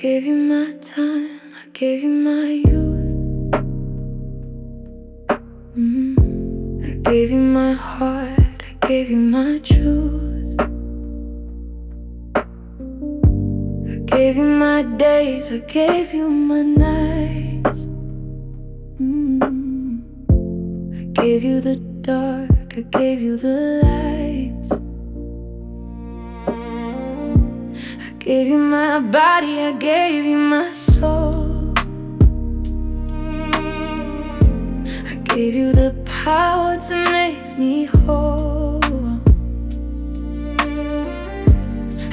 gave you my time, I gave you my youth. I gave you my heart, I gave you my truth. I gave you my days, I gave you my nights. I gave you the dark, I gave you the light. I gave you my body, I gave you my soul. I gave you the power to make me whole.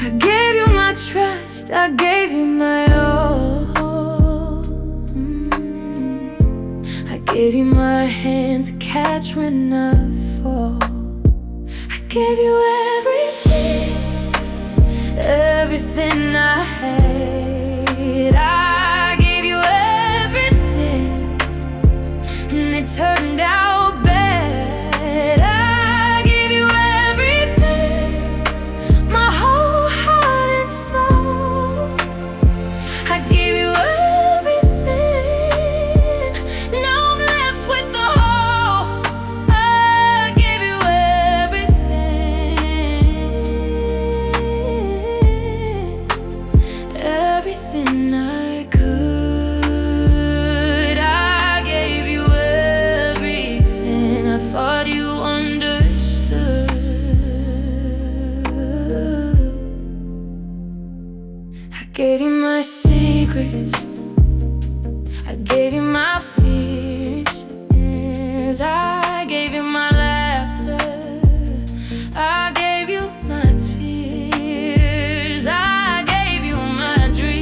I gave you my trust, I gave you my all. I gave you my hands to catch when I fall. I gave you everything, everything I had. I gave you everything, and it turned out bad. I gave you everything, my whole heart and soul. I gave you everything, now I'm left with the whole. I gave you everything I could. I gave you everything. I thought you understood. I gave you my secrets, I gave you my fears. Yes, I gave you my laughter, I gave you my tears. I gave you my dreams,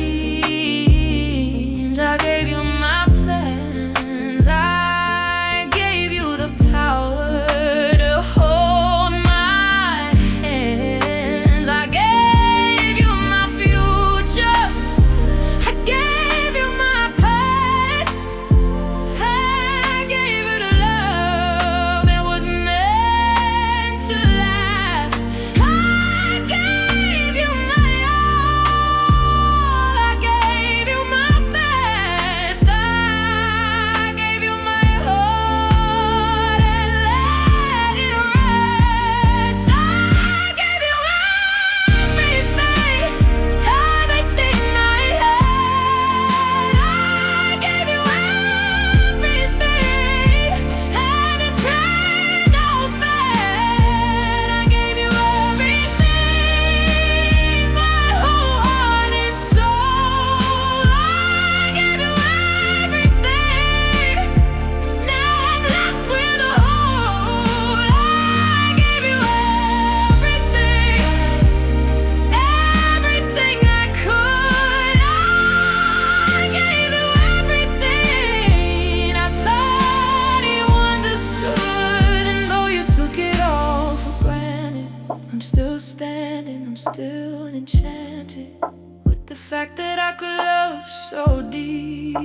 I gave you my plans. I gave you the power to hold my hands. I gave you my future, I gave you my past. I gave you the love that was meant to last. I gave you my all, I gave you my best. I gave you my heart and let it rest. I gave you everything, everything I had. I gave you everything, and it turned out bad. I gave you everything, my whole heart and soul. I gave you everything, now I'm left with a hole. I gave you everything, everything I could. I gave you everything. I thought you understood, and though you took it all for granted, I'm still standing, I'm still enchanted with the fact that I could love so deep,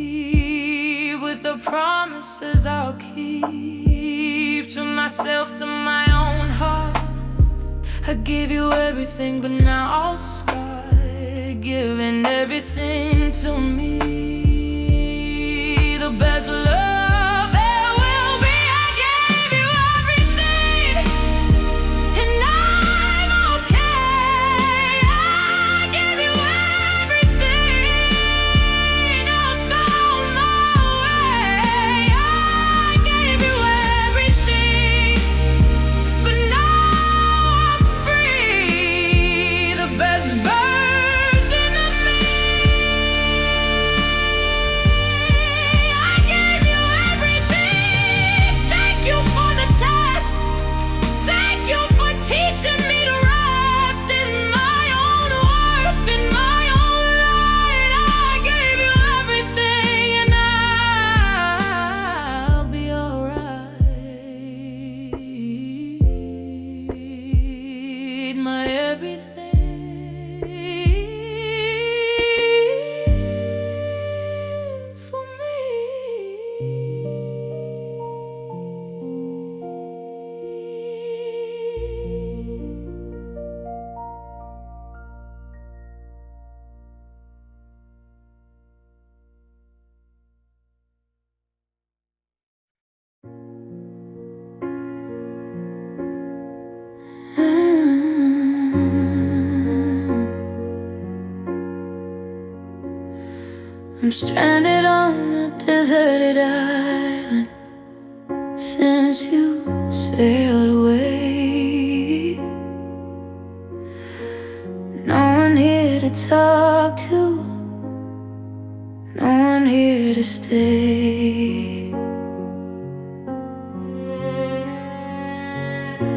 with the promises I'll keep to myself, to my own heart. I gave you everything, but now I'll start giving everything to me. The best love there will be. I gave you everything, and I'm okay. I gave you everything, I found my way. I gave you everything, but now I'm free. The best version of me. I'm stranded on a deserted island since you sailed away. No one here to talk to, no one here to stay.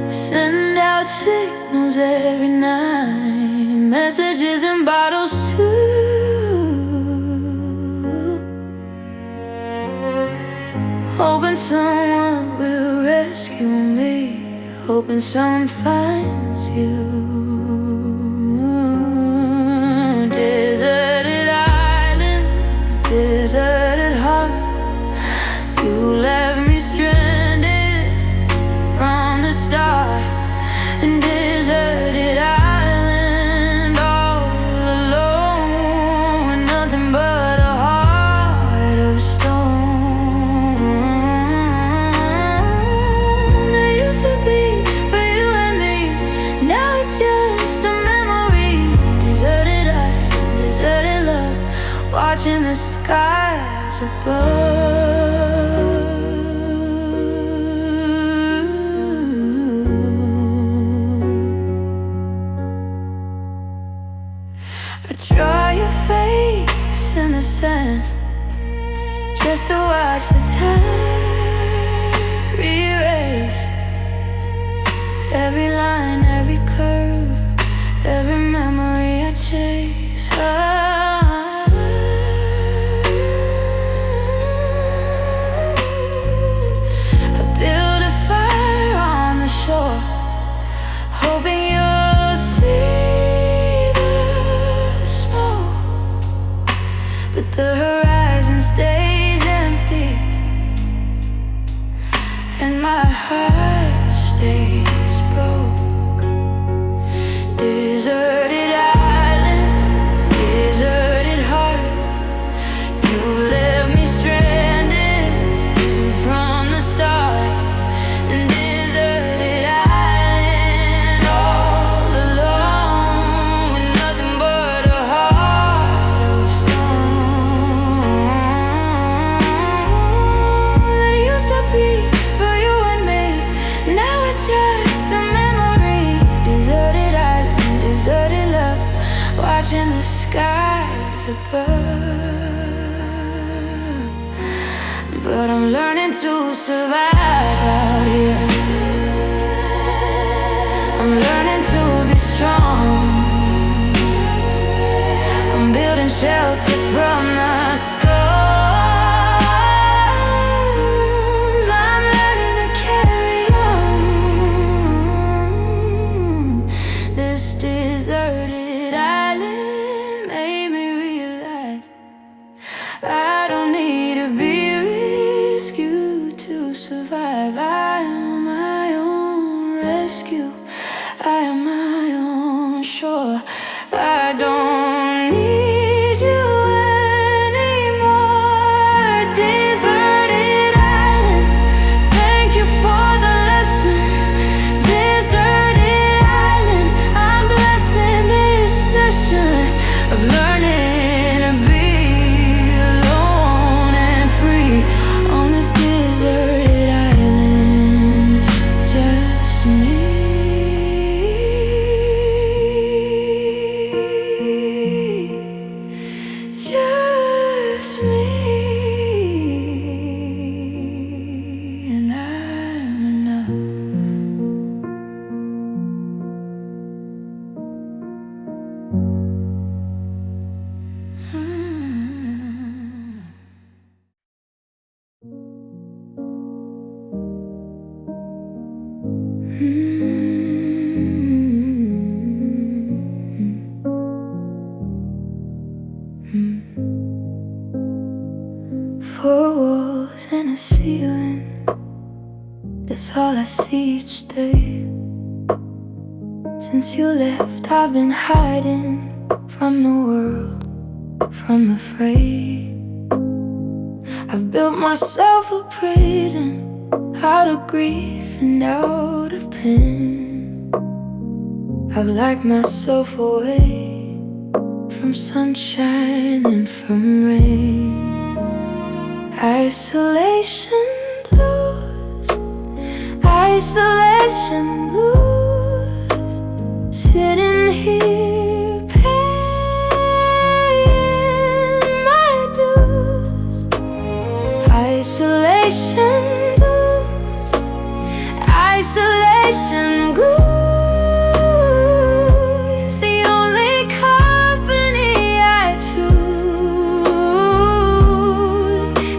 I send out signals every night, messages in bottles too, hoping someone will rescue me, hoping someone finds you. Deserted island, deserted heart, you left me stranded from the start. And deserted island, all alone, with nothing but a heart of stone. There used to be for you and me, now it's just a memory. Deserted island, deserted love, watching the skies above. I draw your face in the sand just to watch the time erase every line, every curve, every memory I chase. I build a fire on the shore, hoping you'll see the smoke, but the horizon stays empty, and my heart stays broke. Deserted island, deserted heart, you left me stranded from the start. And deserted island, all alone, with nothing but a heart of stone. That used to be for you and me, now it's just a memory. Deserted island, deserted love, watching the skies above. But I'm learning to survive out here. I'm learning to be strong. I'm building shelter from the storms. I'm learning to carry on. This deserted island made me realize I don't need to be rescued to survive. I am my own rescue, I am my own shore. I don't need you anymore. Deserted island, thank you for the lesson. Deserted island, I'm blessing this session of learning to be alone and free on this deserted island. Just me. Just me, and I'm enough. Four walls and a ceiling, that's all I see each day. Since you left, I've been hiding from the world, from the fray. I've built myself a prison, out of grief and out of pain. I've locked myself away from sunshine and from rain. Isolation blues, isolation blues, sitting here paying my dues. Isolation blues, isolation blues, the only company I choose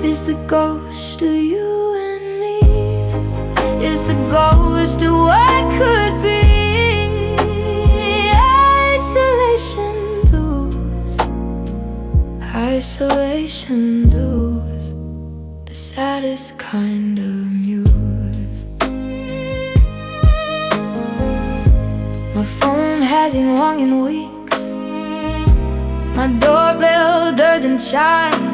is the ghost of you and me, is the ghost of what could be. Isolation blues, isolation blues, the saddest kind of muse. My phone hasn't rung in weeks, my doorbell doesn't chime.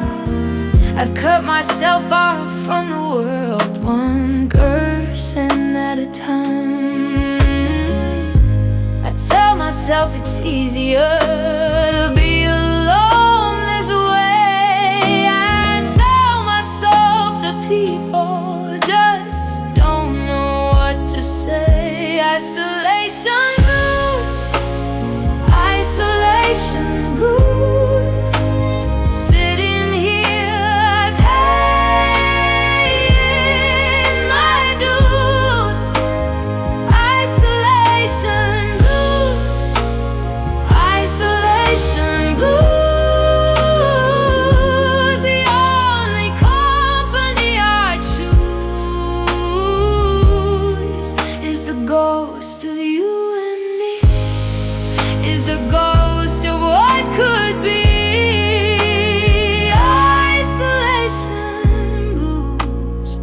I've cut myself off from the world, one person at a time. I tell myself it's easier to be alone this way. I tell myself the people just don't know what to say. Isolation blues, isolation blues, sitting here paying my dues. Isolation blues, isolation blues, the only company I choose is the ghost of you and me, is the ghost of what could be. Isolation blues,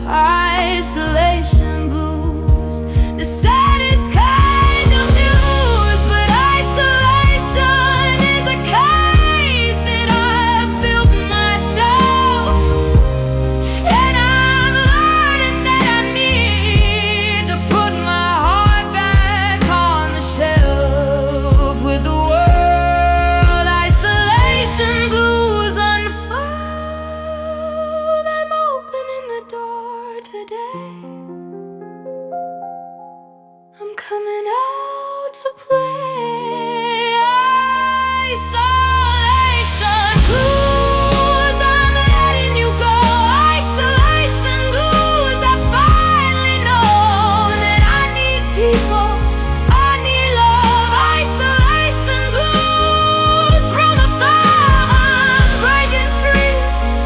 isolation blues, the saddest kind of news. But isolation is a case that I've built myself, and I'm learning that I need to put my heart back on the shelf with the world. Isolation blues unfold, I'm opening the door today. I'm coming out to play. Isolation blues, I'm letting you go. Isolation blues, I finally know that I need people, I need love. Isolation blues, from afar I'm breaking free,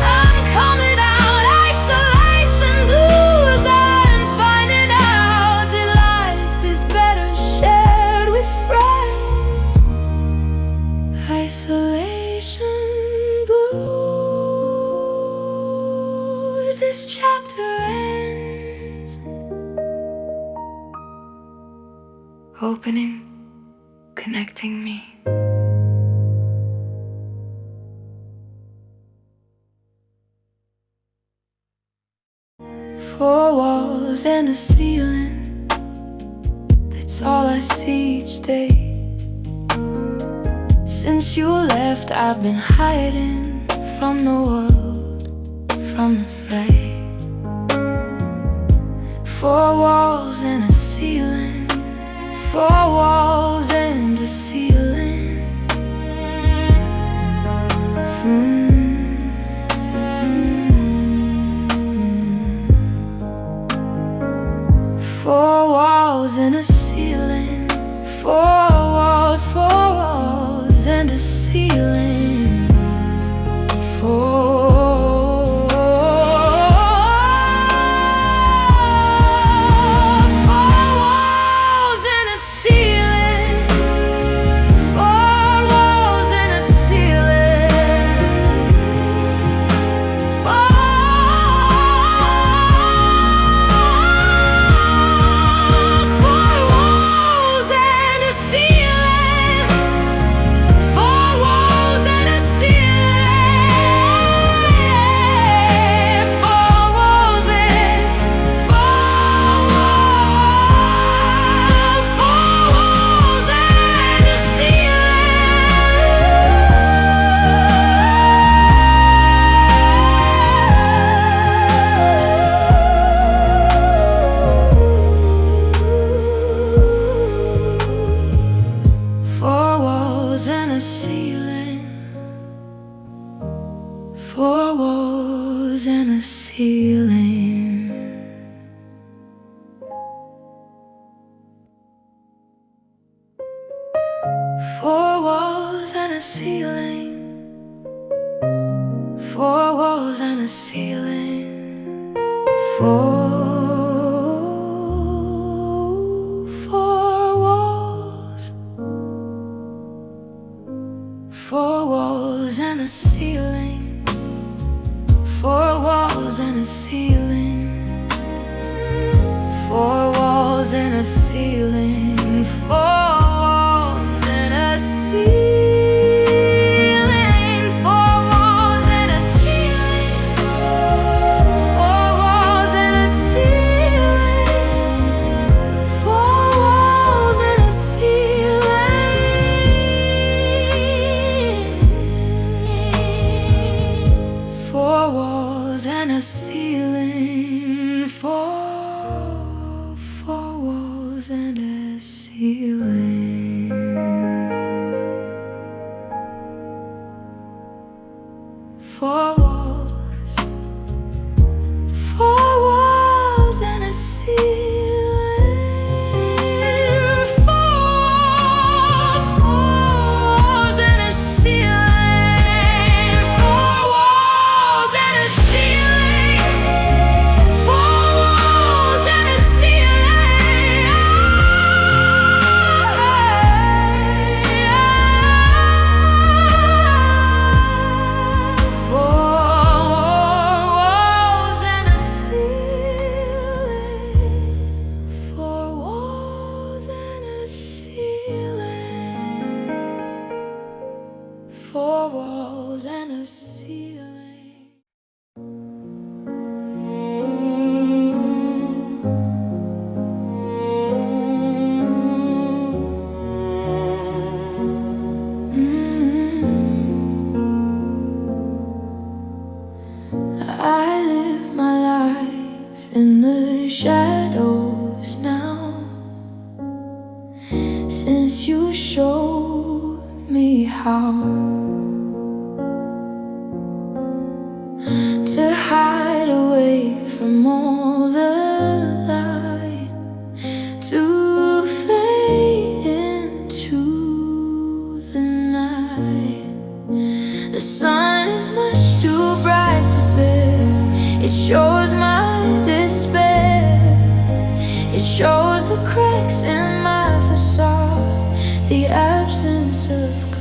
I'm coming out. Isolation blues, I'm finding out that life is better shared with friends. Isolation blues, this chapter ends, opening, connecting me. Four walls and a ceiling, that's all I see each day. Since you left, I've been hiding from the world, from the fray. Four walls and a ceiling, four walls and a ceiling. Four walls and a ceiling, four walls and a ceiling. Four walls and a ceiling, four walls and a ceiling. Four walls Four walls and a ceiling. Four walls and a ceiling. Four walls and a ceiling. Four walls. Four walls and a ceiling. Four walls and a ceiling. Four walls and a ceiling. Four walls and a ceiling. Four walls and a ceiling. Four walls and a ceiling. Four walls and a ceiling. Four walls and a ceiling. Four walls and a ceiling. Four walls. Four walls and a ceiling. Four walls and a ceiling. Four walls and a ceiling. Four walls and a ceiling. Four walls and a ceiling. Four walls and a ceiling. I live my life in the shadows now, since you showed me how to hide away from all the light, to fade into the night. The sun is much too bright to bear. It shows my despair. It shows the cracks in my facade, the absence of God.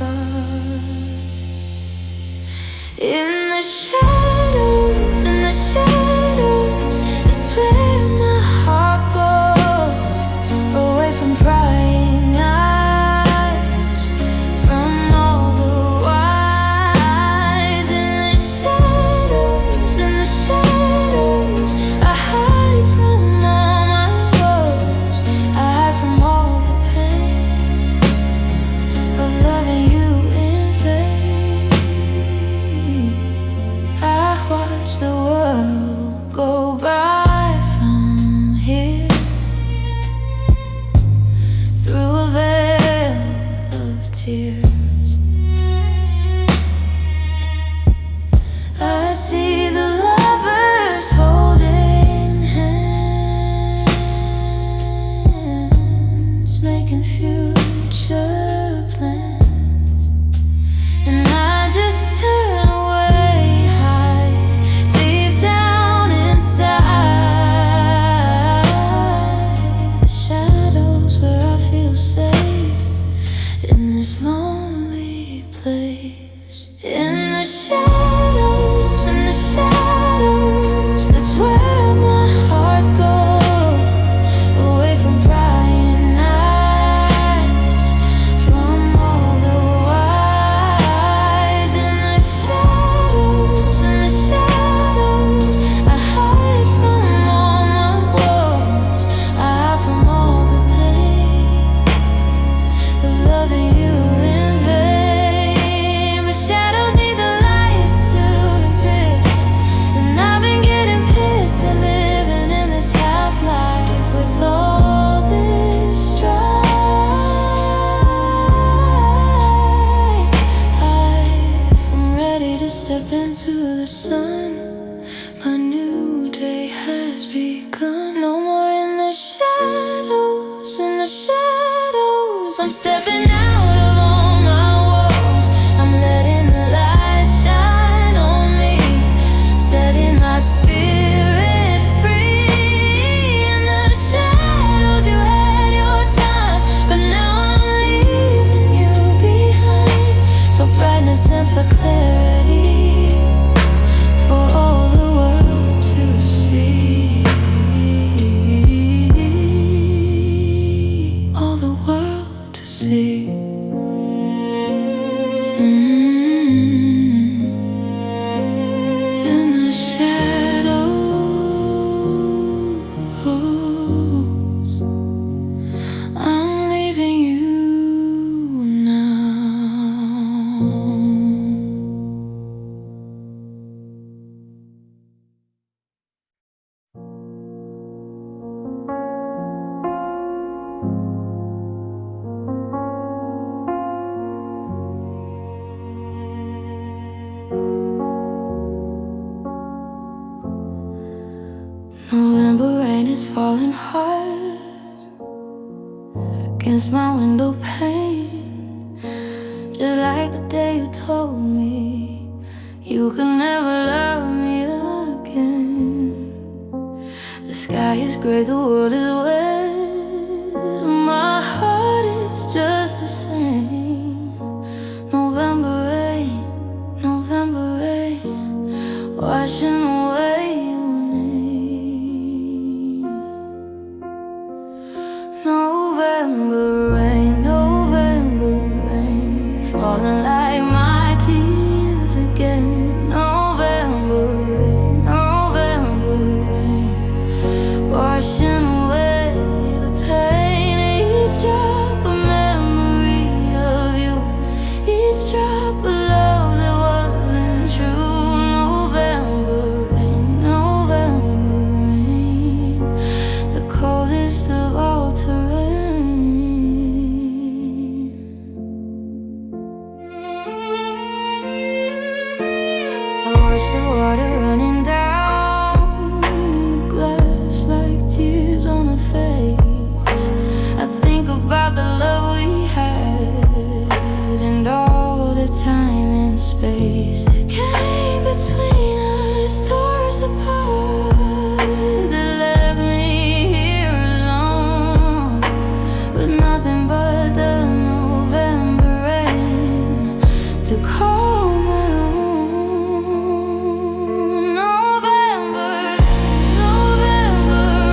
In the shadows, in the shadows, that's where my heart goes, away from prying eyes, from all the wise. In the shadows, in the shadows, I hide from all my woes. I hide from all the pain of loving you in vain. I watch the world go by from here, through a veil of tears. I see the lovers holding hands, making future plans, and I just turn away, hide deep down inside the shadows where I feel safe, in this lonely place. In the shadows, sun. My new day has begun. No more in the shadows, in the shadows. I'm stepping out of all my walls. I'm letting the light shine on me, setting my spirit free. In the shadows you had your time, but now I'm leaving you behind, for brightness and for clarity, for all the world to see, all the world to see. In the shadows, I'm leaving you now. November rain is falling hard against my window pane, just like the day you told me you could never love me again. The sky is gray, the world is wet, my heart is just the same. November rain, washing away your name. November rain, falling like my tears again. November rain, washing away the pain. Each drop a memory of you, each drop a love that wasn't true. November rain, the coldest of all terrain. I watch the water running down the glass like tears on a face. I think about the love we had and all the time and space that came between us, tore us apart, that left me here alone with nothing but the November rain to call my own. November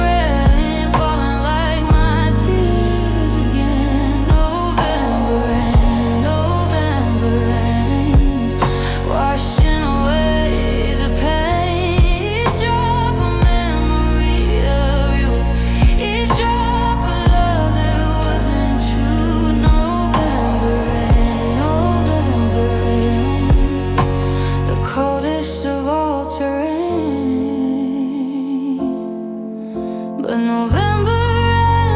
rain, falling like my tears again. November rain, washing away the pain. Each drop a memory of you, each drop a love that wasn't true. November rain, the coldest of all terrain. But November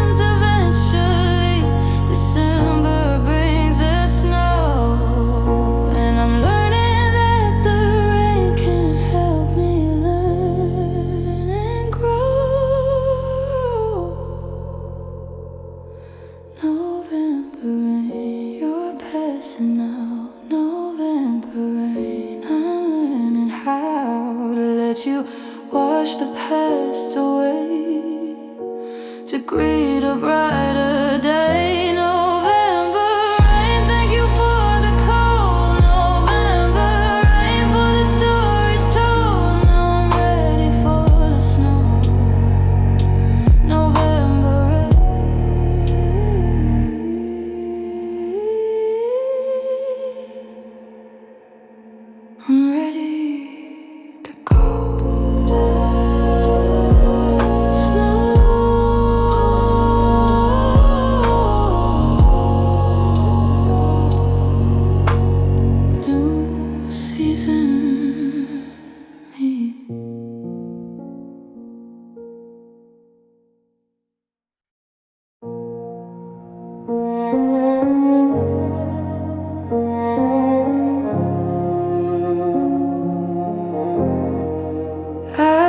ends eventually, December brings the snow, and I'm learning that the rain can help me learn and grow. November rain, you're passing out. November rain, I'm learning how to let you wash the past away, to greet a brighter day. November rain, thank you for the cold. November rain, for the stories told. Now I'm ready for the snow. November rain, I'm ready to go. Snow.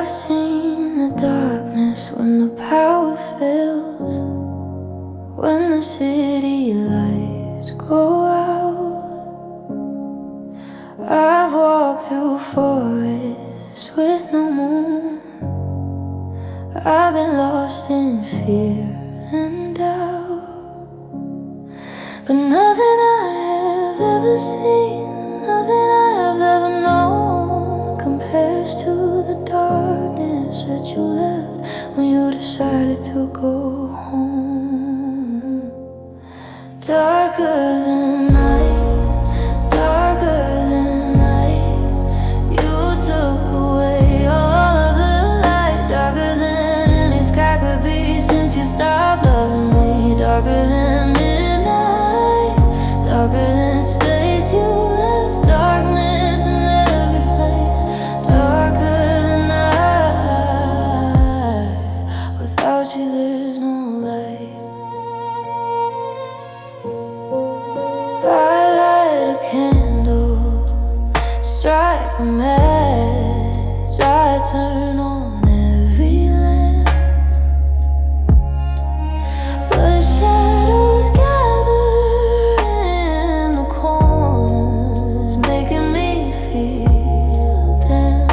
I've seen the darkness when the power fails, when the city lights go out. I've walked through forests with no moon. I've been lost in fear and doubt. But nothing I have ever seen, nothing I have ever known compares to the darkness that you left when you decided to go home. Darker than night, darker than night. You took away all of the light. Darker than any sky could be since you stopped loving me. Darker than midnight, darker than space. You left darkness in every place. Darker than night. Without you there's no light. I light a candle, strike a match. I turn on every lamp, but shadows gather in the corners, making me feel damp.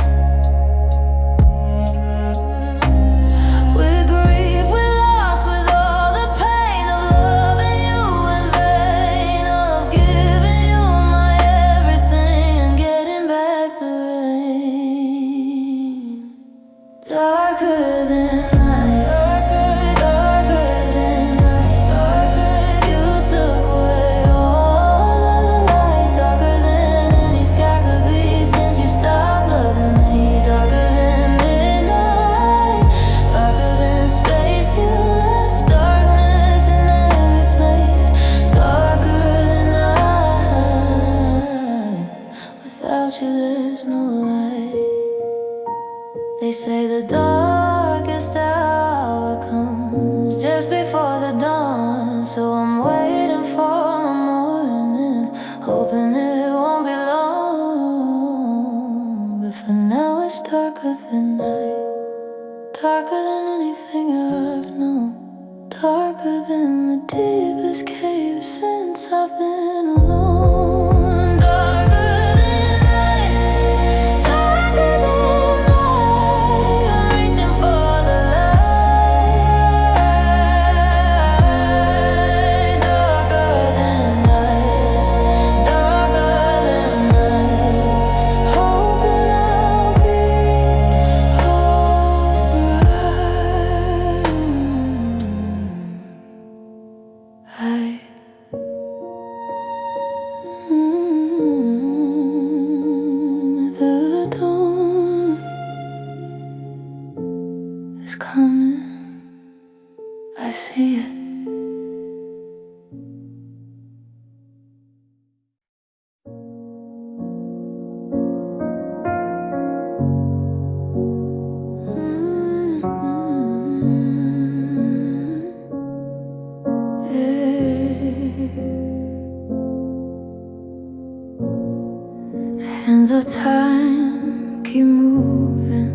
With grief, with loss, with all the pain of loving you in vain, of giving you my everything and getting back the rain. Darker than night, darker than night, darker. You took away all of the light. Darker than any sky could be since you stopped loving me. Darker than midnight, darker than space. You left darkness in every place. Darker than night. Without you there's no light. They say the darkest hour comes just before the dawn. So I'm waiting for the morning, hoping it won't be long. But for now it's darker than night, darker than anything I've known, darker than the deepest cave since I've been alone. Darker than night, darker than night. I'm reaching for the light. Darker than night, darker than night. Hoping I'll be alright. The dawn is coming, I see it. The hands of time keep moving,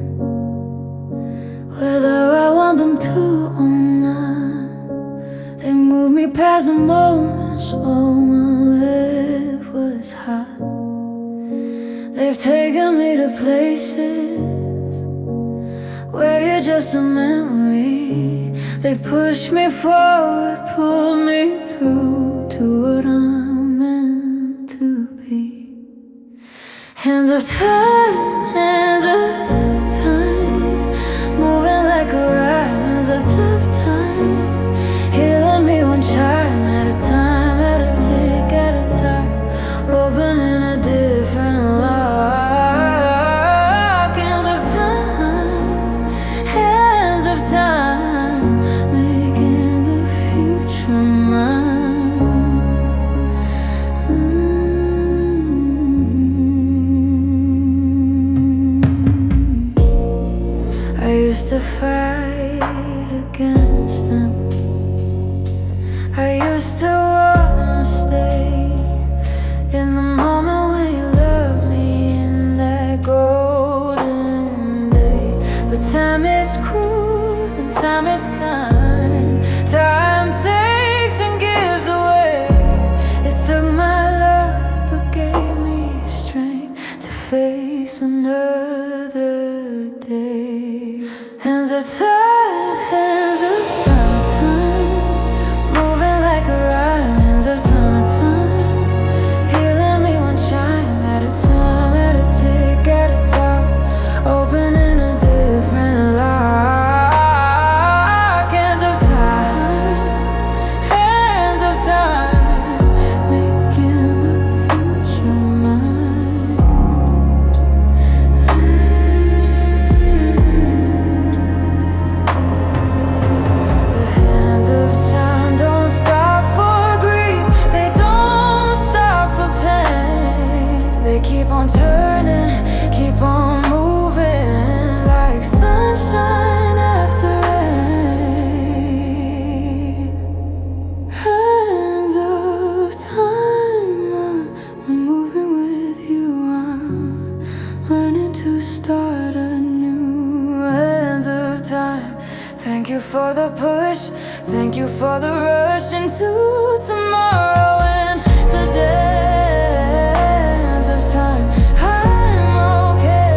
whether I want them to or not. They move me past the moments while my life was hot. They've taken me to places where you're just a memory. They pushed me forward, pulled me through to what I'm meant to be. Hands of time, hands of time, moving like a rhyme. Hands of tough time, healing me one chime at a time, at a tick, at a time, opening a different lock. Hands of time, hands of time, making the future mine. I used to fight against them. I used to wanna stay in the moment when you loved me in that golden day. time is kind. Time takes and gives away. It took my love but gave me strength to face another day. Hands of time, hands of time, time, moving like a rhyme. Hands of time, time, healing me one chime at a time, at a tick, at a time, opening a different lock. Hands of time, hands of time, making the future mine. The hands of time don't stop for grief, they don't stop for pain. They keep on turning, keep on moving like sunshine after rain. Hands of time, I'm moving with you. I'm learning to start anew. Hands of time, thank you for the push, thank you for the rush into tomorrow and today. Hands of time, I'm okay.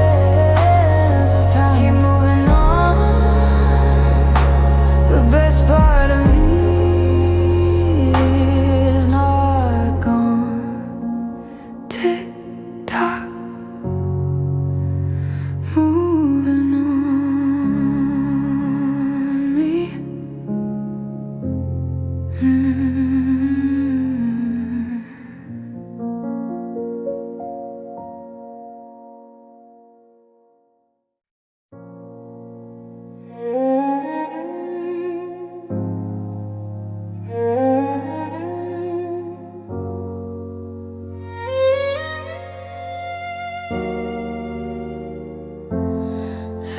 Hands of time, keep moving on. The best part of me is not gone. Tick tock, moving on me.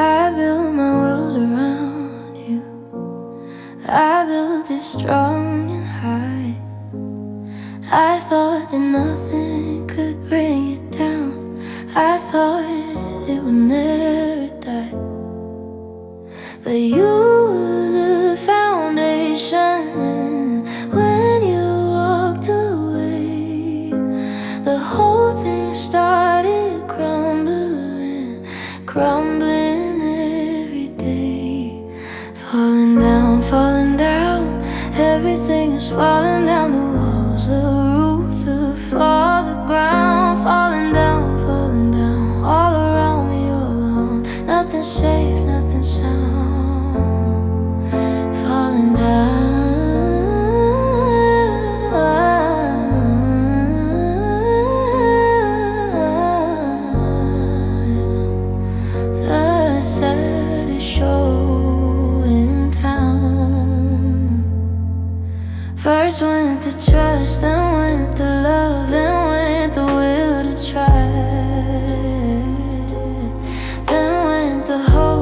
I built my world around you. I built it strong and high. I thought that nothing could bring it down. I thought it would never die. But you were the foundation, and when you walked away, the whole thing started crumbling, crumbling every day. Falling down, falling down, everything is falling down. The walls, the roof, the floor, the ground. Falling down, all around me, all alone. Nothing safe, nothing sound. Falling down. The saddest show in town. First went the trust, then went the love, then went the will to try. Then went the hope.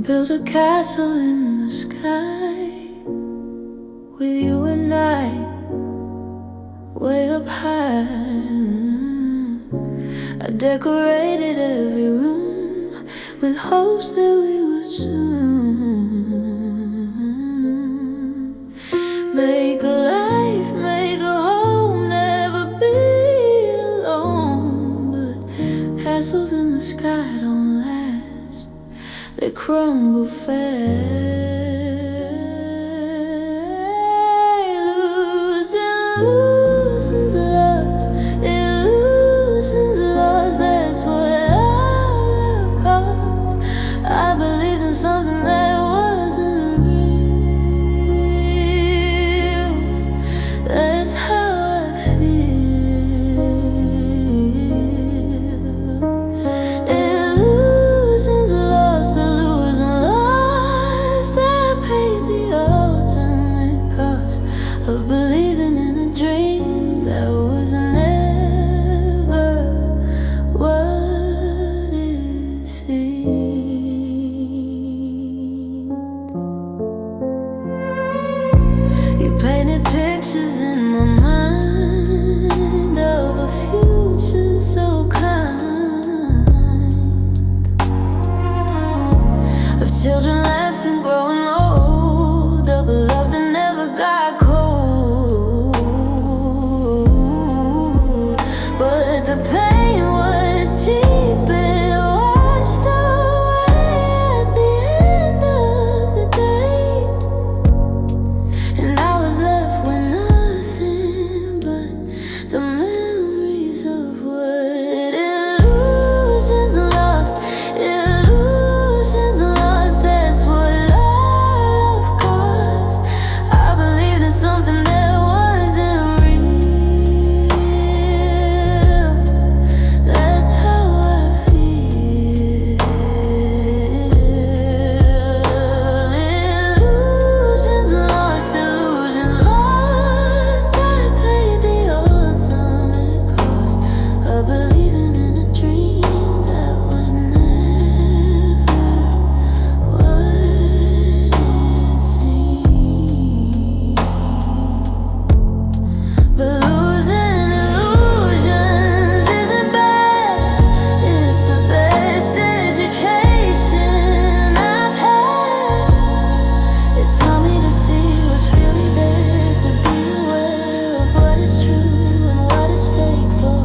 build a castle in the sky with you and I way up high. I decorated every room with hopes that we would soon make a life, make a home, never be alone. But castles in the sky don't last, they crumble fast. Illusions lost, illusions lost, that's what love cost. I believed in something that wasn't real. That's how I feel. Illusions lost, illusions lost, I paid the ultimate cost of believing in a dream that was never what it seemed. You painted pictures in my mind of a future so kind, of children laughing, growing old, of a love that never got cold. But the pain was cheap, it washed away at the end of the day, and I was left with nothing but the memories of what illusions lost, illusions lost, that's what love cost. I believed in something that wasn't real. That's how I feel. Illusions lost, illusions lost, I paid the ultimate cost of believing in a dream that was never what it seemed. But losing illusions isn't bad, it's the best education I've had. It taught me to see what's really there, to be aware of what is true and what is fake, for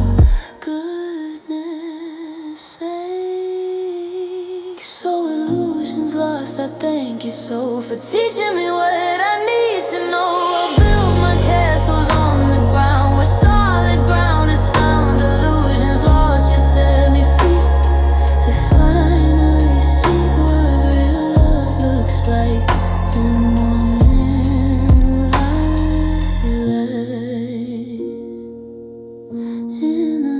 goodness sake. So illusions lost, I thank you so for teaching me what I need to know. I'll build my castles on the ground where solid ground is found. Illusions lost, you set me free to finally see what real love looks like in morning light. In the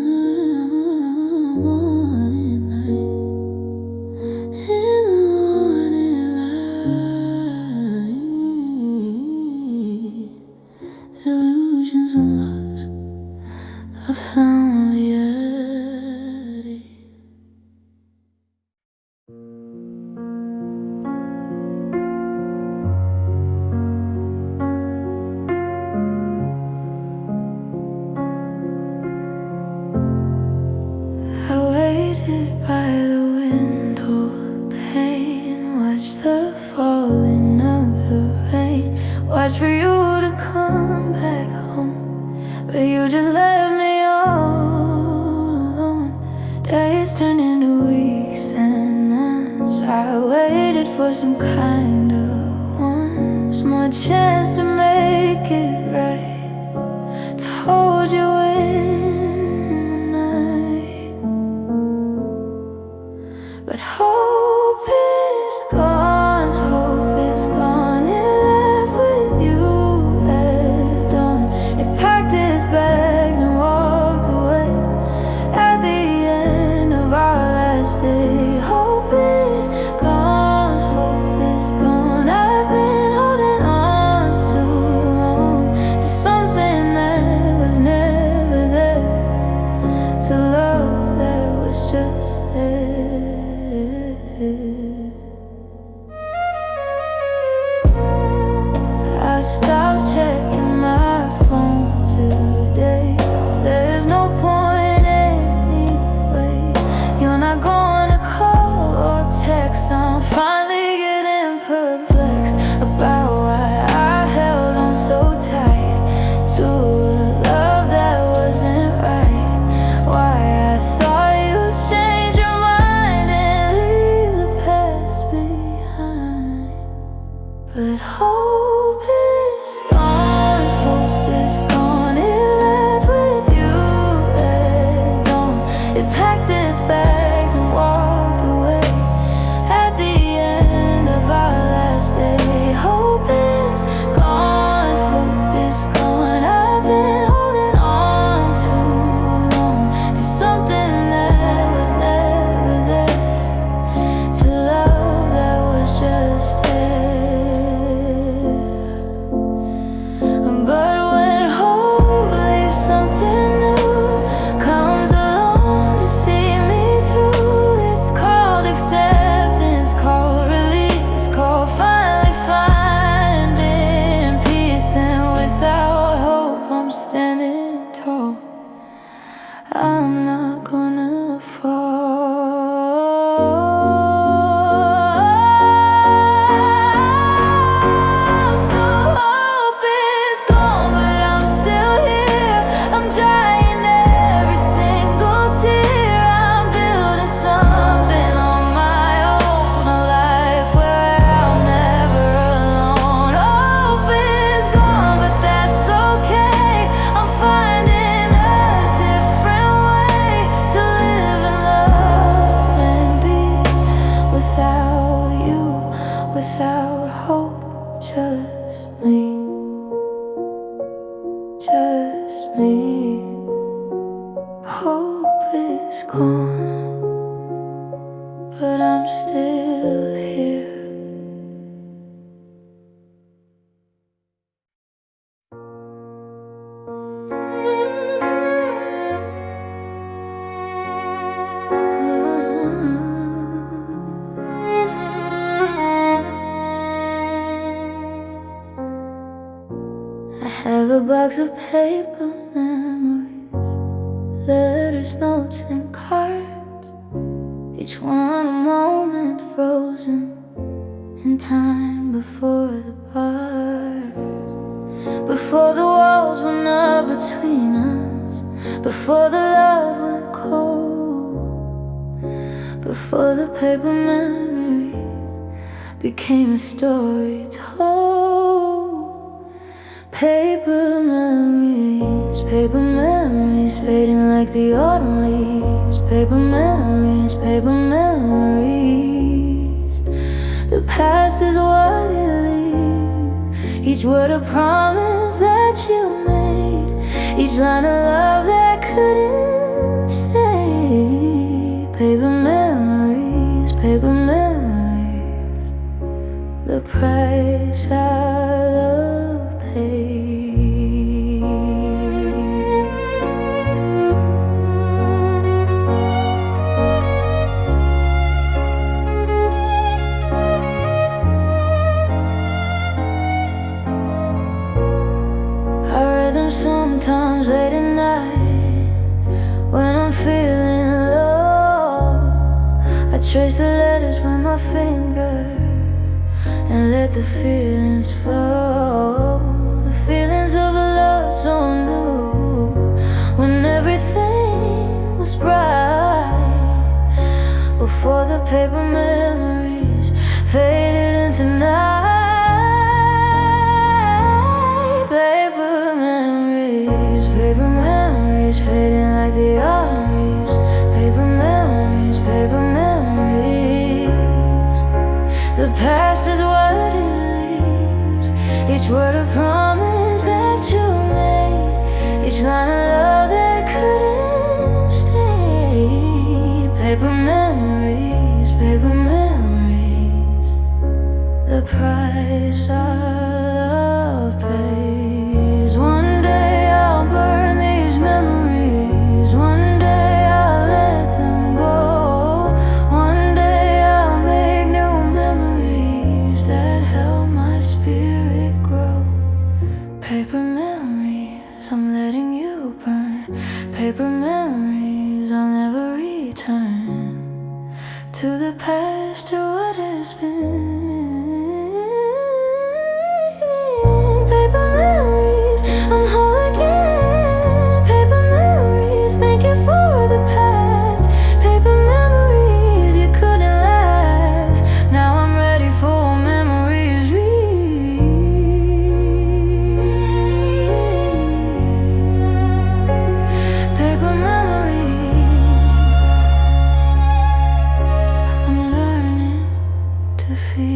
morning light, in the morning light. Illusions are lost, I found reality. I waited by the window pane, watched the falling of the rain, watched for you to come back home, but you just left me all alone. Days turned into weeks and months. I waited for some kind of once more chance to make it right, to hold you in the night. But hope is gone, hope is gone. It left with you at dawn. It packed its bags and walked away at the end of our last day. Hope is gone, hope is gone. I've been holding on too long. I'm not gonna fall. So hope is gone, but I'm still here. I'm drying every single tear. I'm building something on my own, a life where I'm never alone. Hope is gone, but that's okay. I'm finding a different way to live and love and be without you, without hope. Just me, just me. Hope is gone, but I'm still here. I have a box of paper memories, letters, notes, and cards. Each one a moment frozen in time before the part. Before the walls went up between us, before the love went cold, before the paper memories became a story told. Paper memories fading like the autumn leaves. Paper memories, paper memories. The past is what it leaves. Each word a promise that you made, each line of love that couldn't stay. Paper memories, paper memories. The price our love paid. Sometimes late at night, when I'm feeling low, I trace the letters with my finger and let the feelings flow. The feelings of a love so new, when everything was bright, before the paper memories faded into night. Paper memories fading like the autumn leaves. Paper memories, paper memories. The past is what it leaves. Each word a promise that you made, each line of love that couldn't stay. Paper memories, paper memories. The price our love pays. One day I'll burn these memories. One day I'll let them go. One day I'll make new memories that help my spirit grow. Paper memories, I'm letting you burn. Paper memories, I'll never return to the past, to what has been. Paper memories, I'm whole again. Paper memories, thank you for the past. Paper memories, you couldn't last. Now I'm ready for memories real. Paper memories, I'm learning to feel.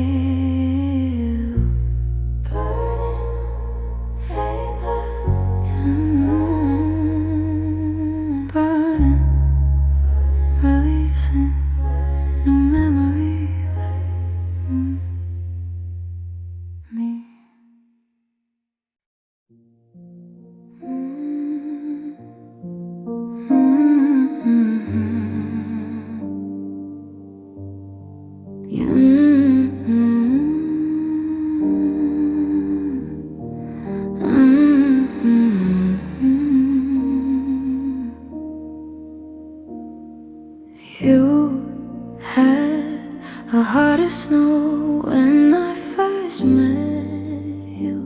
You had a heart of snow when I first met you.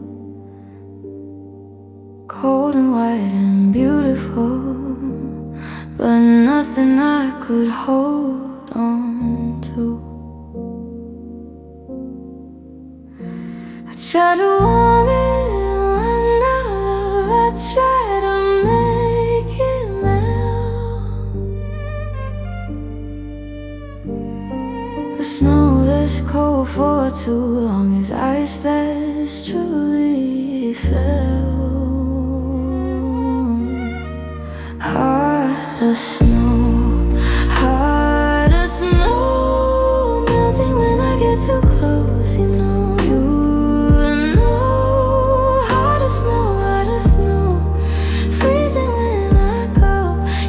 Cold and white and beautiful, but nothing I could hold on to. I tried to warm it when I love, I tried to make it melt. The snow that's cold for too long is ice that's truly felt. Heart of snow, heart of snow, melting when I get too close, you know. You know, heart of snow, freezing when I go.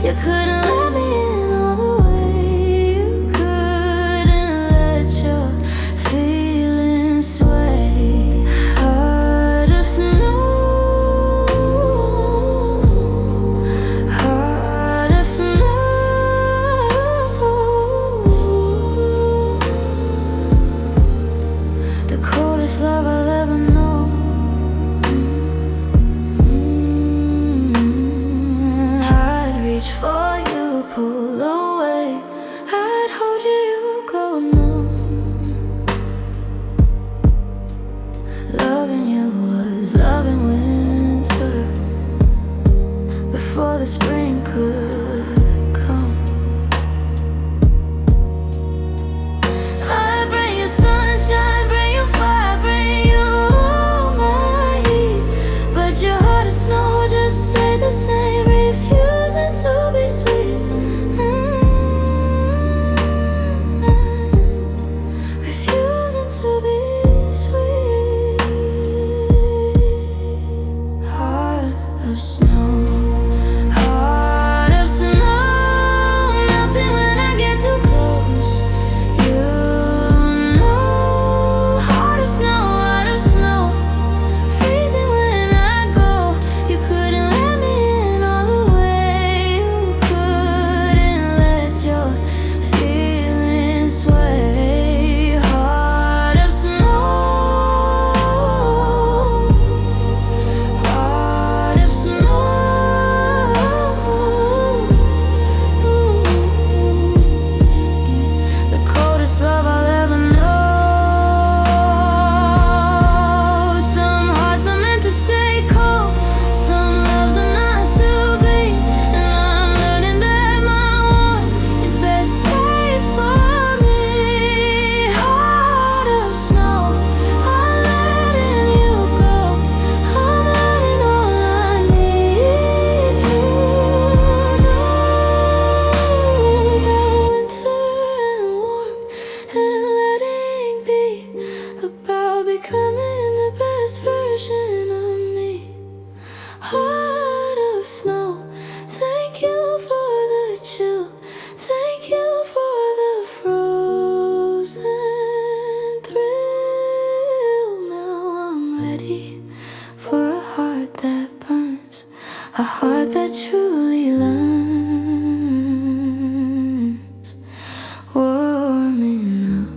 You couldn't let me in all the way. You couldn't let your feelings sway. Heart of snow, heart of snow. The coldest love I'll ever know. I'd reach for you, pull away. I'd hold you, you go numb. Loving you was loving winter before the spring could come. I bring you sunshine, bring you fire, bring you all my heat. But your heart of snow just stayed the same, refusing to be sweet. Refusing to be sweet. Heart of snow, heart of snow, melting when I get too close. You know, heart of snow, freezing when I go. You couldn't let me in all the way. You couldn't let your feelings sway. Heart of snow, heart of snow. The coldest love I'll ever know. Some hearts are meant to stay cold, some loves are not to be. And I'm learning that my warmth is best safe for me. Heart of snow, I'm letting you go. I'm learning all I need to know. The winter and warmth and letting be, about becoming the best version of me. Heart of snow, thank you for the chill, thank you for the frozen thrill. Now I'm ready for a heart that burns, a heart that truly learns. Warming up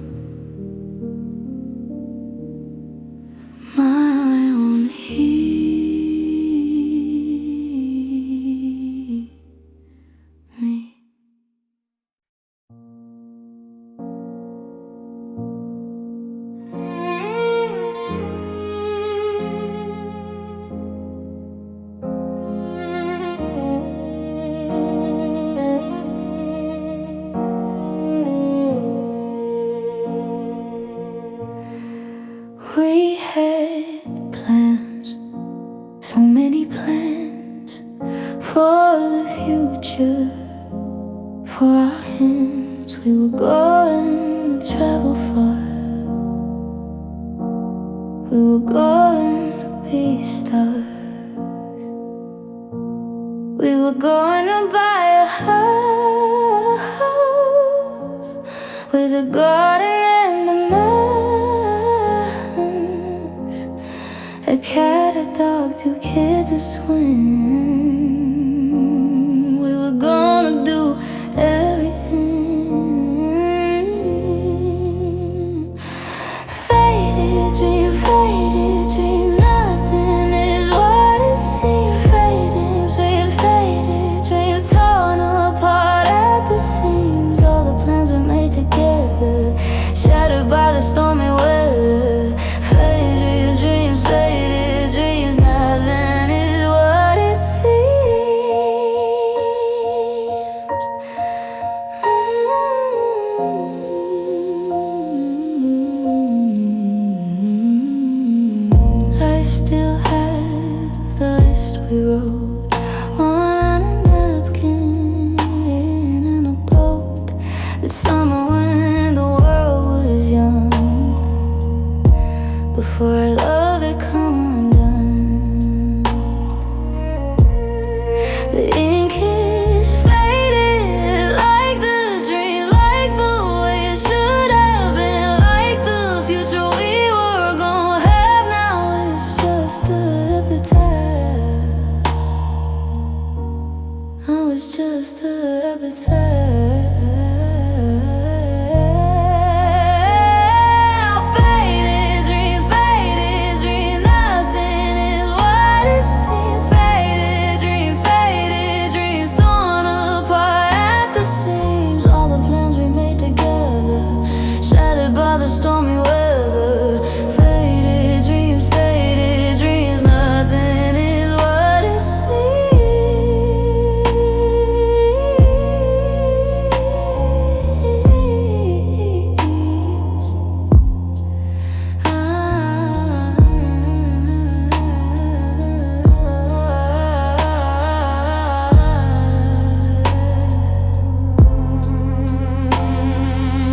my own heat. Me. We had plans, so many plans for the future. For our hands, we were going to travel far. We were going to be stars. We were going to buy a house with a garden and a mountains, a cat, a dog, 2 kids, a swing. We were gonna do everything. The summer when the world was young, before I love it come undone. The ink is faded, like the dreams, like the way it should have been, like the future we were gonna have. Now it's just a epitaph. Now it's just a epitaph. The stormy weather, faded dreams, nothing is what it seems.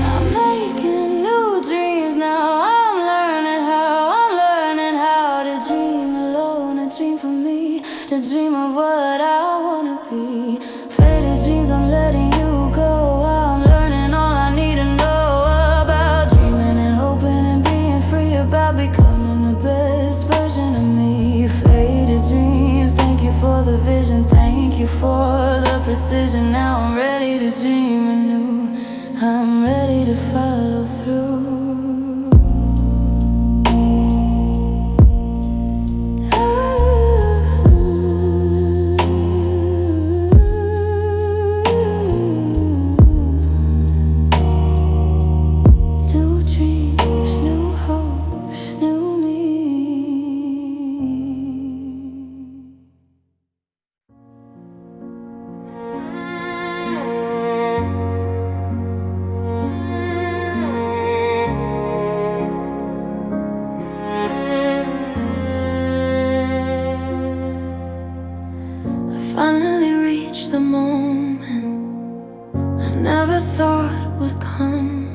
I'm making new dreams now. I'm learning how to dream alone. A dream for me, to dream of what I wanna be. Faded dreams, I'm letting you go. I'm learning all I need to know about dreaming and hoping and being free, about becoming the best version of me. Faded dreams, thank you for the vision, thank you for the precision. Now I'm ready to dream anew, I'm ready to follow through. New dreams, new hopes, new me. Finally reached the moment I never thought would come.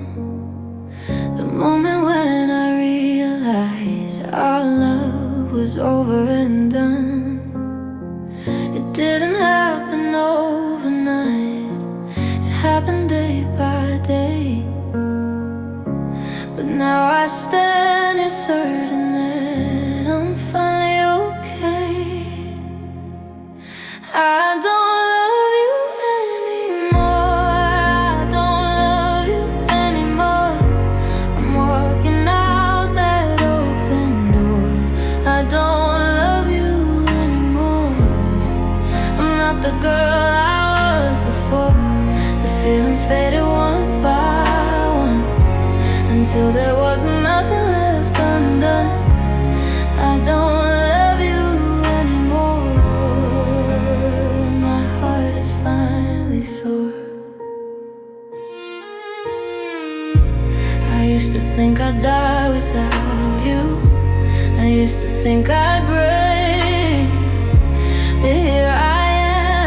The moment when I realized our love was over and done. It didn't happen overnight, it happened day by day. But now I stand here certain that I'm finally okay. I don't love you anymore, I don't love you anymore. I'm walking out that open door. I don't love you anymore. I'm not the girl I was before. The feelings faded one by one, until there was nothing left undone. I don't love you anymore. My heart is finally sore. I used to think I'd die without you. I used to think I'd break, but here I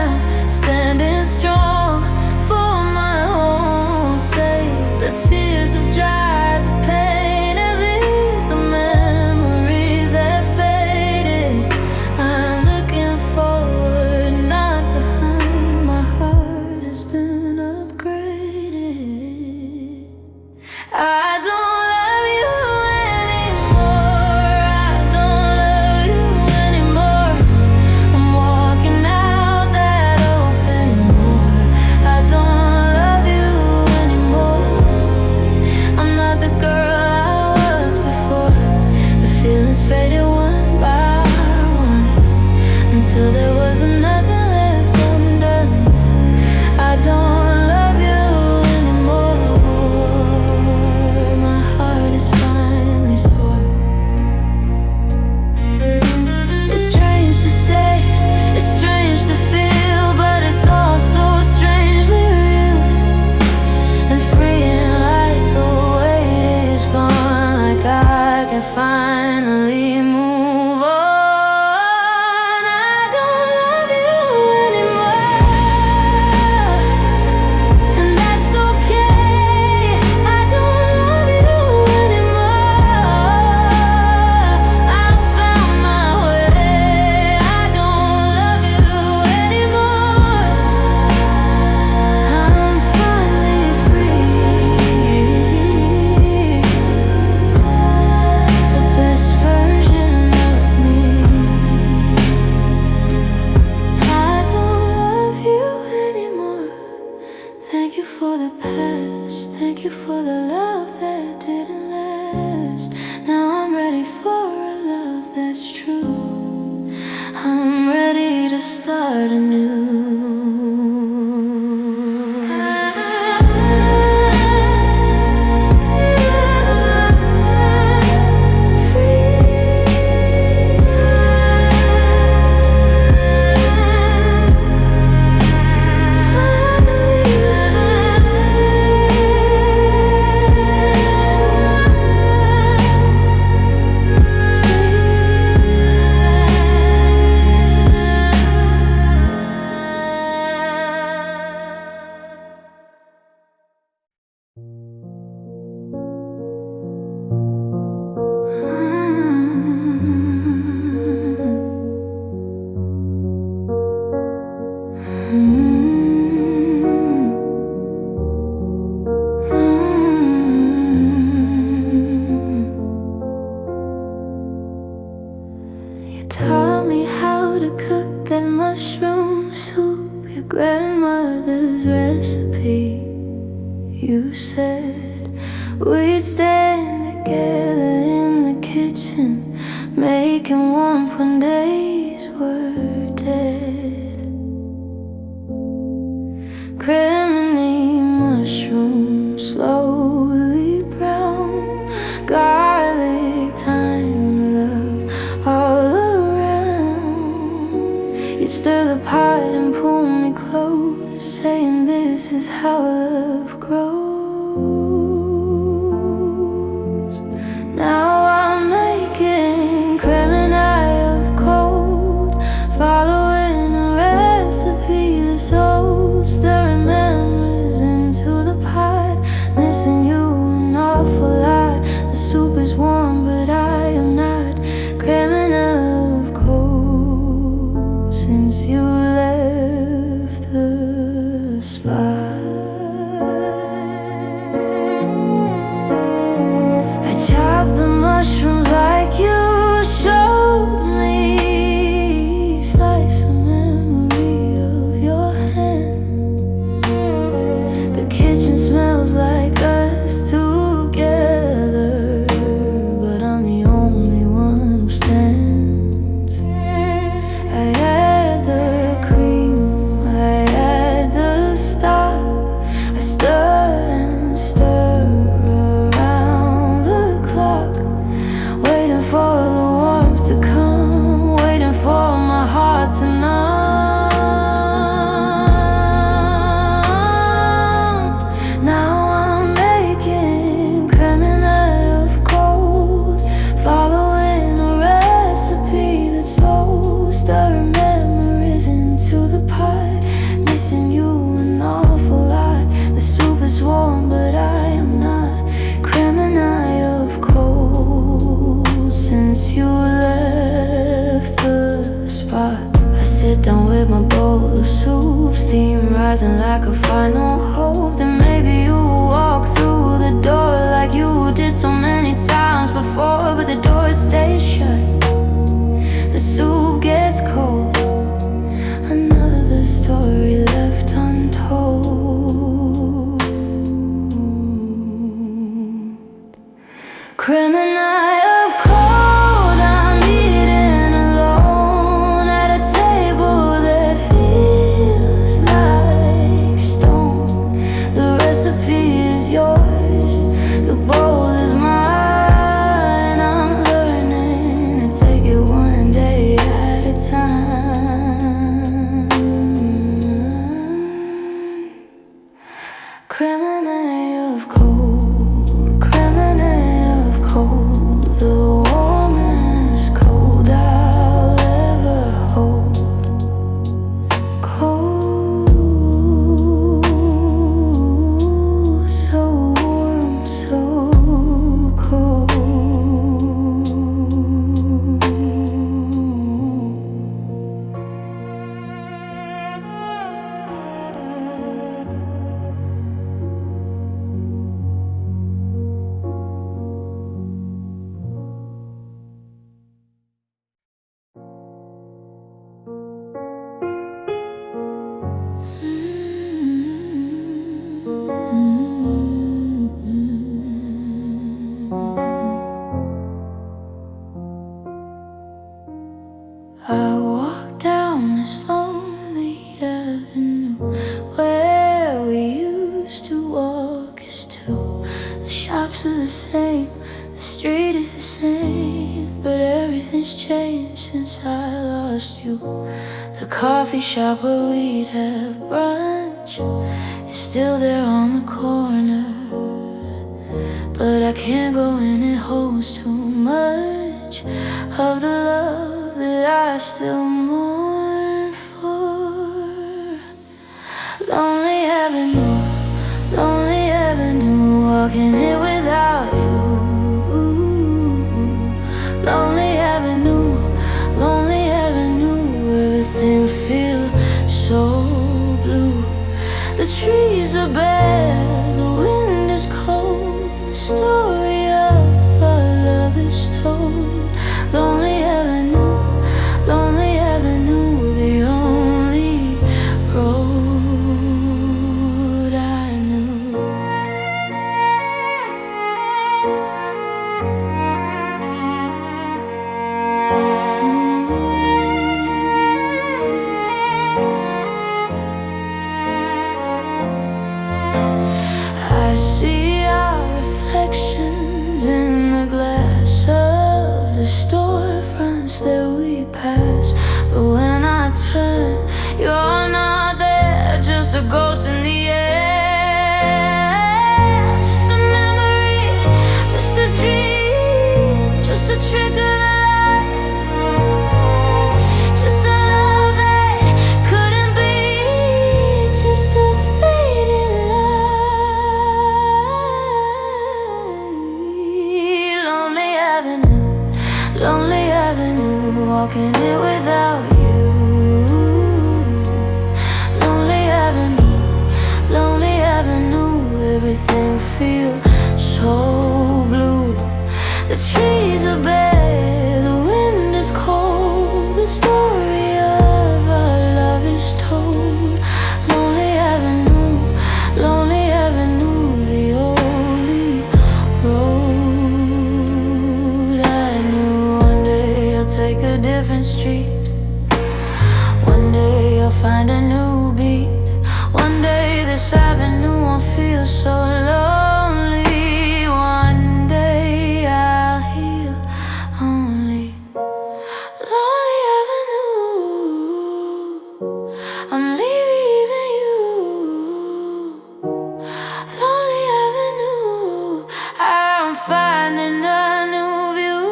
am, standing strong for my own sake. The tears have dried, the pain has eased, the memories have faded. I'm looking forward, not behind. My heart has been upgraded. I don't love you anymore, I don't love you anymore. I'm walking out you for the past, thank you for the love that didn't last. Now I'm ready for a love that's true. I'm ready to start anew. You taught me how to cook that mushroom soup, your grandmother's recipe. You said we'd stand together in the kitchen, making warmth when days were dead. Criminy mushrooms, slowly brown, garlic, thyme, love all around. You'd stir the pot and pull me close, saying this is how love grows. Now I'm making creminine of cold, following a recipe that's old, stirring memories into the pot, missing you an awful lot. The soup is warm, but I am not creminine of cold since you left the spot. Mushrooms like you showed me, slice a memory of your hand. The kitchen smells like us together, but I'm the only one who stands. I add the cream, I add the stock, I stir and stir around the clock, waiting for the warmth to come, waiting for my heart to numb. Now I'm making creminine of cold, following a recipe that's old, stirring memories into the pot, missing you an awful lot. The soup is warm, but I am not creminine of cold since you left the spot. I sit down with my bowl of soup, steam rising like a final hope. Then maybe you will walk through the door like you did so many times before, but the door stays shut, the soup gets cold, another story left untold. Creminine of cold, I'm eating alone at a table that feels like stone. The recipe is yours, the bowl is mine. I'm learning to take it one day at a time. Creminine of cold, creminine of cold, the warmest cold I'll ever hold. Cold, so warm, so cold. shops are the same, the street is the same, but everything's changed since I lost you. The coffee shop where we'd have brunch is still there on the corner, but I can't go in, it holds too much of the love that I still mourn for. Lonely avenue, walking it without you. Lonely avenue, everything feels so blue. The trees are bare, the wind is cold, the story of our love is told. Lonely avenue, the only road I knew. I see our reflections in the glass of the storefronts that we pass, but when I turn, you're not there, just a ghost in the air. Just a memory, just a dream, just a trick of the light, just a love that couldn't be, just a fading light. Lonely avenue, walking it without you. Lonely avenue, everything feels so blue. The trees are bare, the wind is cold, the story of our love is told. Lonely avenue, the only road I knew. One day I'll take a different street, one day I'll find a new beat. One day this avenue won't feel so lonely. One day I'll heal only. Lonely avenue, I'm leaving you. Lonely avenue, I'm finding a new view.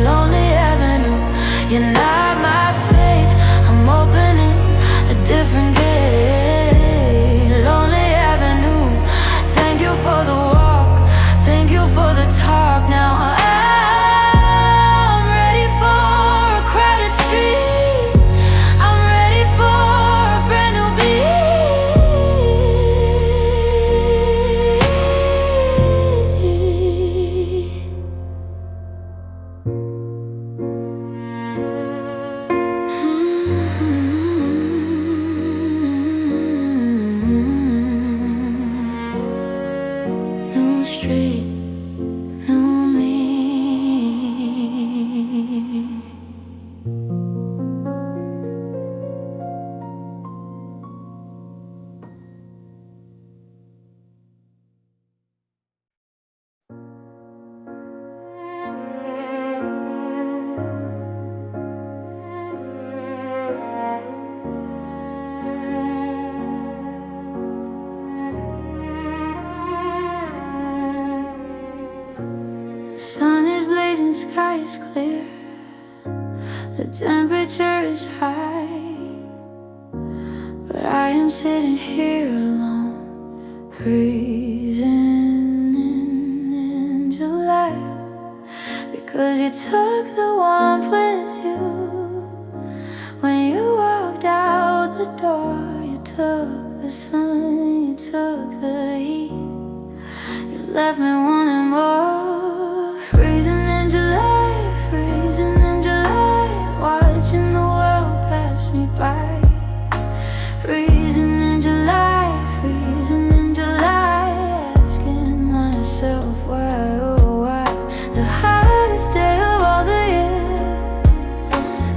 Lonely avenue, you're not my fate, I'm opening a different gate. Lonely avenue, thank you for the walk, thank you for the talk. Now I'm ready for a crowded street, I'm ready for a brand new beat. New street, new me. The sun is blazing, sky is clear, the temperature is high, but I am sitting here alone, freezing in July. Because you took the warmth with you when you walked out the door. You took the sun, you took the heat, you left me wanting more. Freezing in July, watching the world pass me by. Freezing in July, asking myself why, oh why. The hottest day of all the year,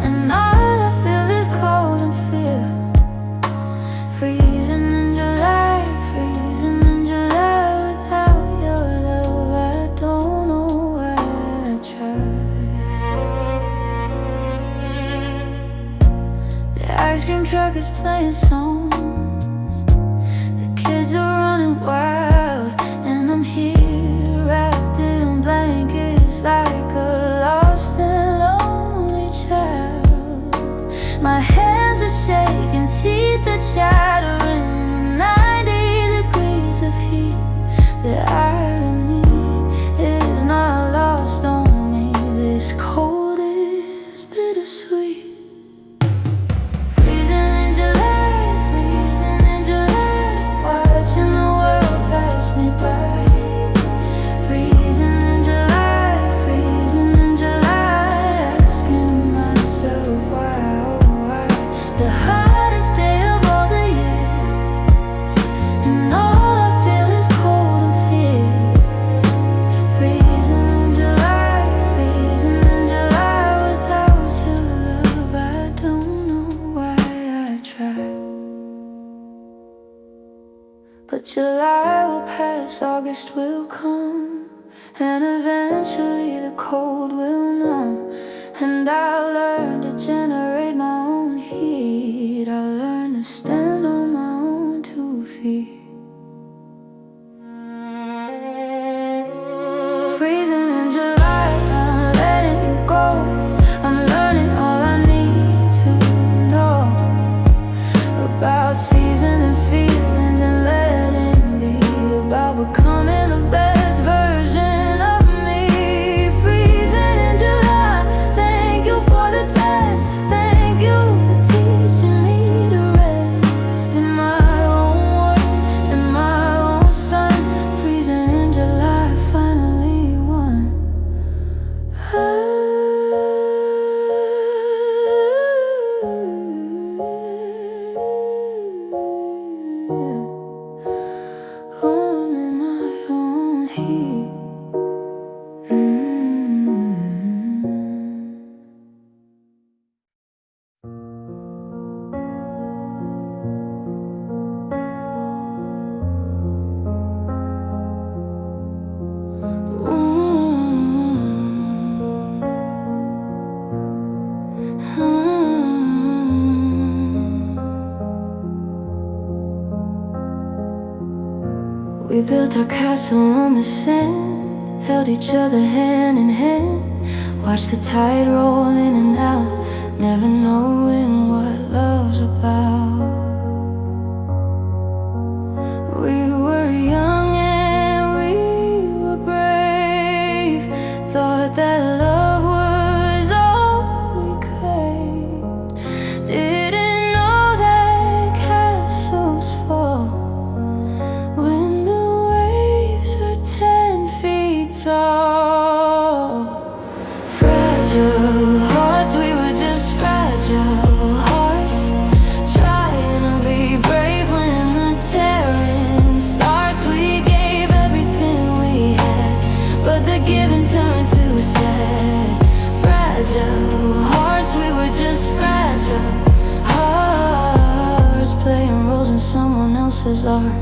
and all I feel is cold and fear. Freezing in July, But July will pass, August will come, and eventually the cold will numb. And I'll learn to generate my own heat. I'll learn to stand on my own 2 feet. Freezing in July, I'm letting you go. I'm learning all I need to know about seasons and feelings and letting be, about becoming the best version of me. Freezing in July, thank you for the test. Thank you for teaching me to rest in my own worth, in my own sun. Freezing in July, finally won. I'm in my own heat. We built our castle on the sand, held each other hand in hand, watched the tide roll in and out, never knowing what love's about. We were young and we were brave, thought that love was all we craved. Didn't know that castles fall when the waves are 10 feet tall. Fragile hearts, we were just fragile hearts, trying to be brave when the tearing starts. We gave everything we had, but the giving turned to sad. Fragile hearts, we were just fragile hearts, playing roles in someone else's art.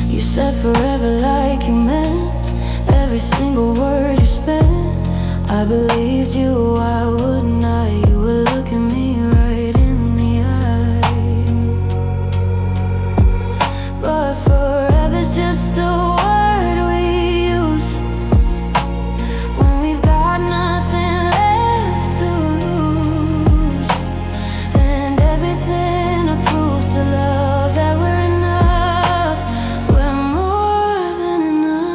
You said forever like you meant every single word you spent. I believed you, why wouldn't I? You were looking me right in the eye. But forever's just a word we use when we've got nothing left to lose, and everything to prove to love that we're enough. We're more than enough.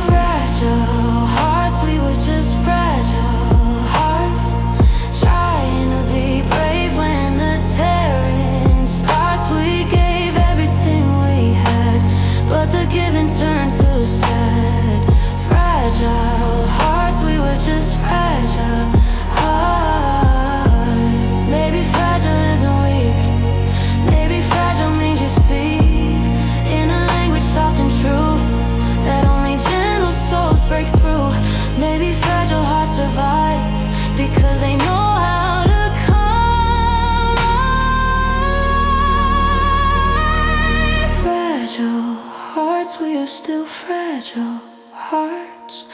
Fragile hearts, we were just fragile hearts, trying to be brave when the tearing starts. We gave everything we had, but the giving turned to sad. Fragile hearts, we were just fragile hearts. Maybe fragile isn't weak, maybe fragile means you speak in a language soft and true that only gentle souls break through. Maybe fragile hearts survive because they know how to come alive. Fragile hearts, we are still fragile hearts,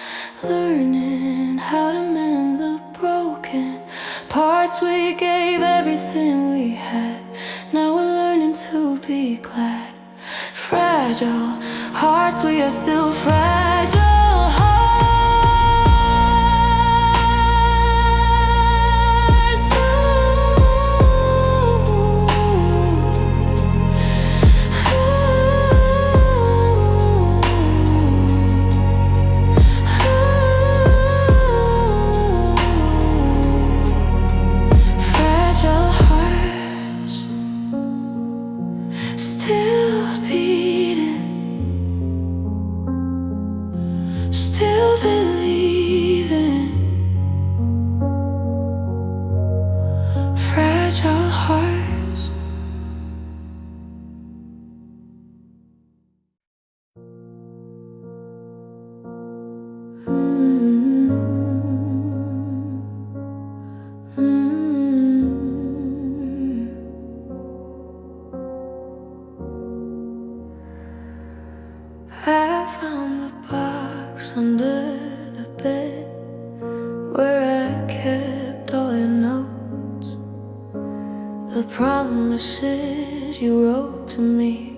learning how to mend the broken parts. We gave everything we had, now we're learning to be glad. Fragile hearts, we are still fragile hearts. Fragile hearts, still beating. promises you wrote to me,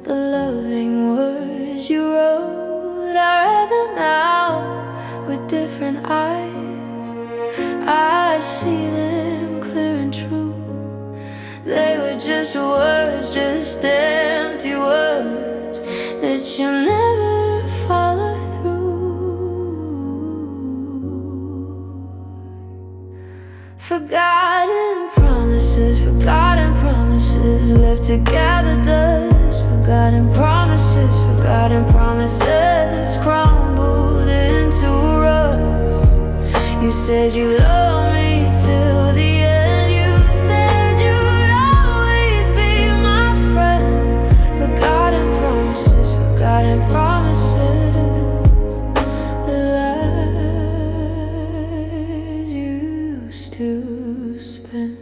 the loving words you wrote, I read them now with different eyes. I see them clear and true. They were just words, just empty words that you never followed through. Forgotten promises left to gather dust. Forgotten promises crumbled into rust. You said you loved me till the end. You said you'd always be my friend. Forgotten promises the lies you used to spend.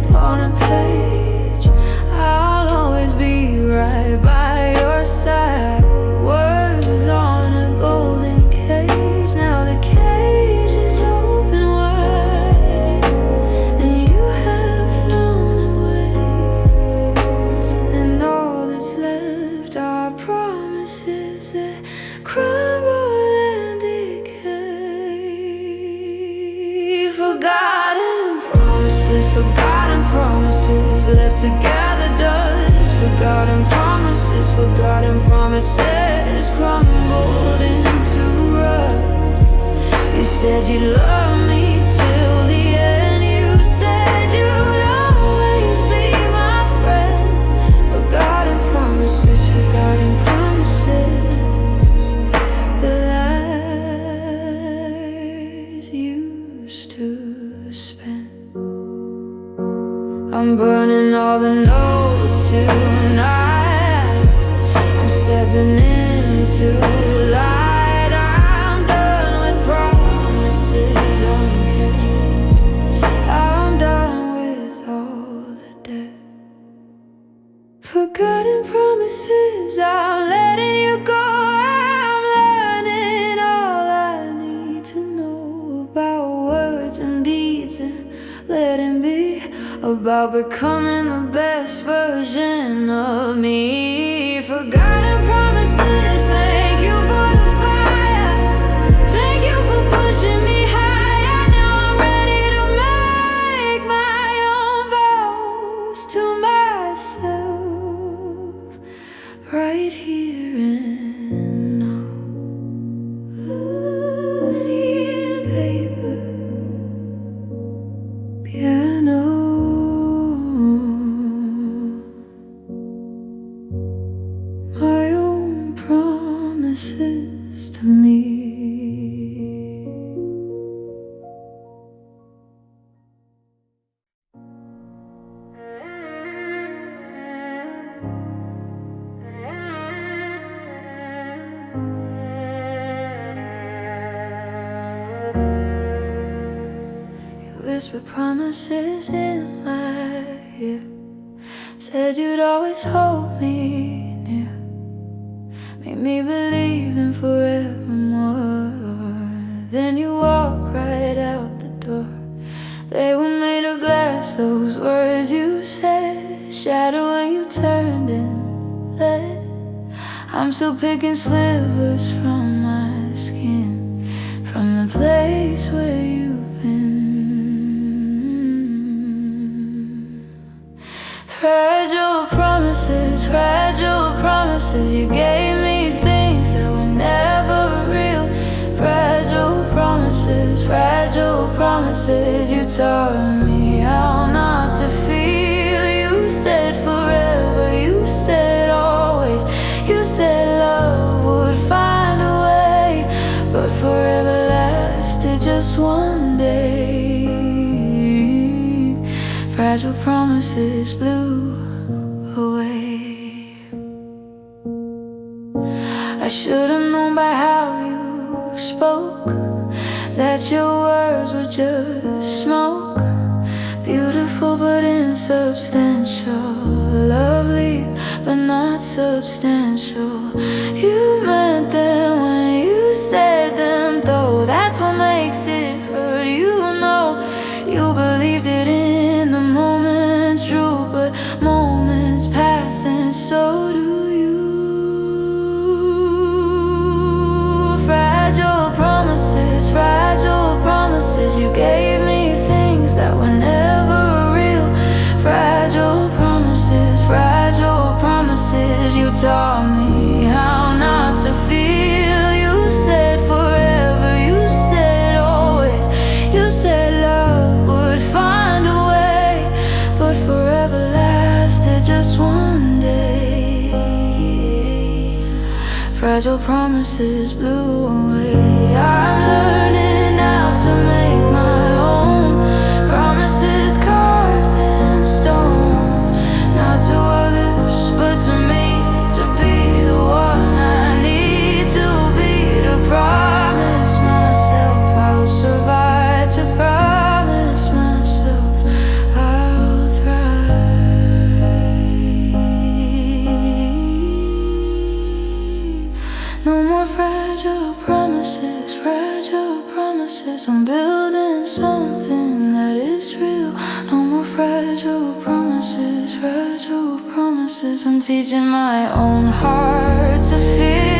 On a page, I'll always be right by your side. Words on a golden cage. Now the cage is open wide, and you have flown away. And all that's left are promises that crumble and decay. Forgotten promises left to gather dust. Forgotten promises crumbled into rust. You said you'd love me till the end. You said you'd always be my friend. Forgotten promises the lies used to spend. I'm burning all the notes tonight. I'm stepping into light. I'm done with promises unkept. I'm done with all the debt. Forgotten promises, I'm letting you go. I'm learning all I need to know about words and deeds and letting be, about becoming the best version of me. Forgotten promises, thank you for the fire. Thank you for pushing me higher. Now I'm ready to make my own vows to myself, right here and now. Need paper, piano, my own promises to me. You whispered promises in my ear, said you'd always hold me near, made me believe in forevermore. Then you walked right out the door. They were made of glass, those words you said, shattered when you turned and led. I'm still picking slivers from my skin, from the place where you've been. Fragile promises, you gave me things that were never real. Fragile promises, you taught me how not to feel. You said forever, you said always, you said love would find a way, but forever lasted just one day. Fragile promises blew away. I should have known by how you spoke that your words were just smoke. Beautiful but insubstantial, lovely but not substantial. You fragile promises blew away. I'm learning now to make my own promises carved in stone, not to others but to me, to be the one I need to be, to promise myself I'll survive, to promise myself I'll thrive. No more fragile promises, fragile promises. I'm building something that is real. No more fragile promises, fragile promises. I'm teaching my own heart to feel.